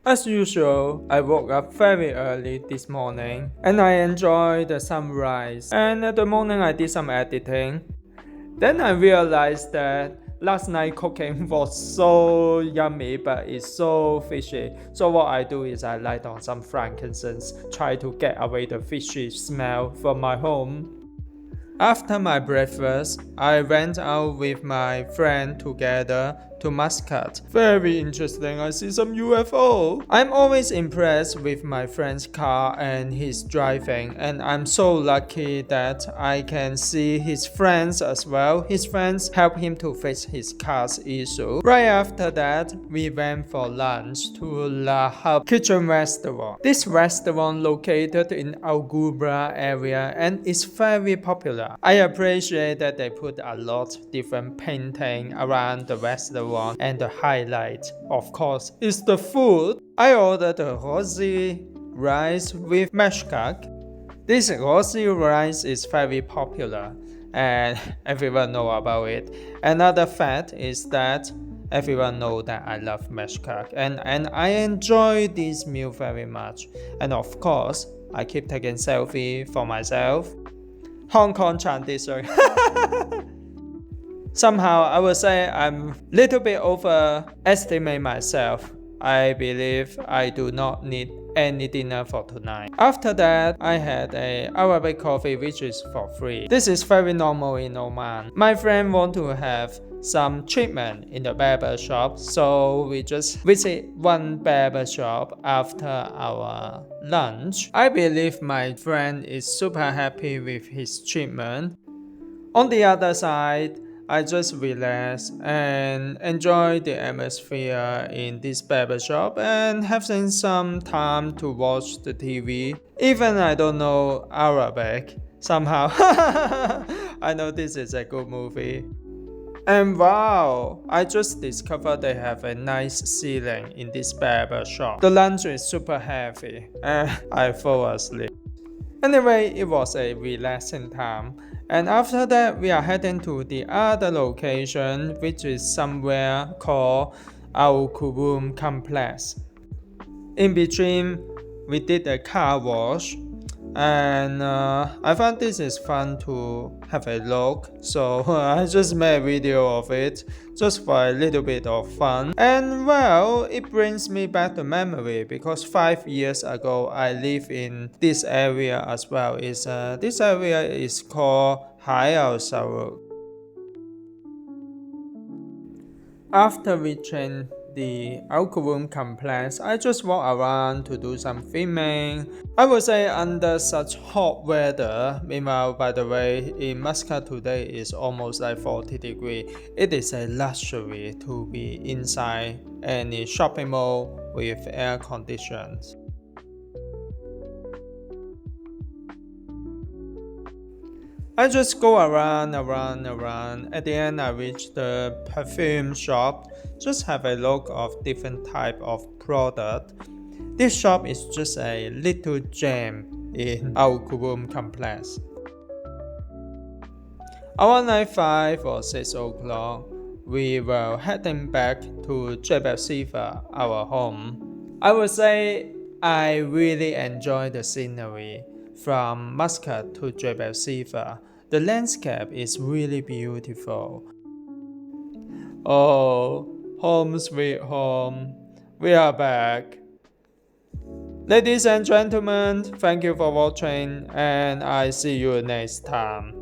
As usual, I woke up very early this morning and I enjoyed the sunrise. And at the morning I did some editing. Then I realized that last night cooking was so yummy but it's so fishy. So what I do is I light on some frankincense, try to get away the fishy smell from my home. After my breakfast, I went out with my friend together to Muscat. Very interesting, I see some UFO. I'm always impressed with my friend's car and his driving, and I'm so lucky that I can see his friends as well. His friends help him to fix his car's issue. Right after that, we went for lunch to Lahab Kitchen Restaurant. This restaurant located in Ghubrah area and is very popular. I appreciate that they put a lot of different painting around the restaurant, and the highlight, of course, is the food. I ordered a rosy rice with Muscat. This rosy rice is very popular and everyone know about it. Another fact is that everyone know that I love Muscat and I enjoy this meal very much. And of course, I keep taking selfie for myself. Hong Kong Chinese, sorry. Somehow, I would say I'm a little bit overestimate myself. I believe I do not need any dinner for tonight. After that, I had a Arabic coffee which is for free. This is very normal in Oman. My friend want to have some treatment in the barber shop, so we just visit one barber shop after our lunch. I believe my friend is super happy with his treatment. On the other side, I just relax and enjoy the atmosphere in this barbershop and having some time to watch the TV. Even I don't know Arabic, somehow I know this is a good movie. And wow, I just discovered they have a nice ceiling in this barber shop. The lunch is super heavy and I fall asleep. Anyway, it was a relaxing time. And after that, we are heading to the other location, which is somewhere called Al Kubum Complex. In between, we did a car wash, and I found this is fun to have a look, so I just made a video of it just for a little bit of fun. And well, it brings me back the memory because 5 years ago I lived in this area as well. This area is called Hayal Saruk. After reaching the Al-Qawum complex, I just walk around to do some filming. I would say under such hot weather, meanwhile by the way, in Muscat today is almost like 40 degrees. It is a luxury to be inside any shopping mall with air conditions. I just go around. At the end, I reach the perfume shop. Just have a look of different type of product. This shop is just a little gem in Al Kubum complex. Around like 5 or 6 o'clock, we were heading back to Jebel Sifa, our home. I would say I really enjoy the scenery. From Muscat to Jebel Sifa, the landscape is really beautiful. Oh, home sweet home. We are back. Ladies and gentlemen, thank you for watching and I see you next time.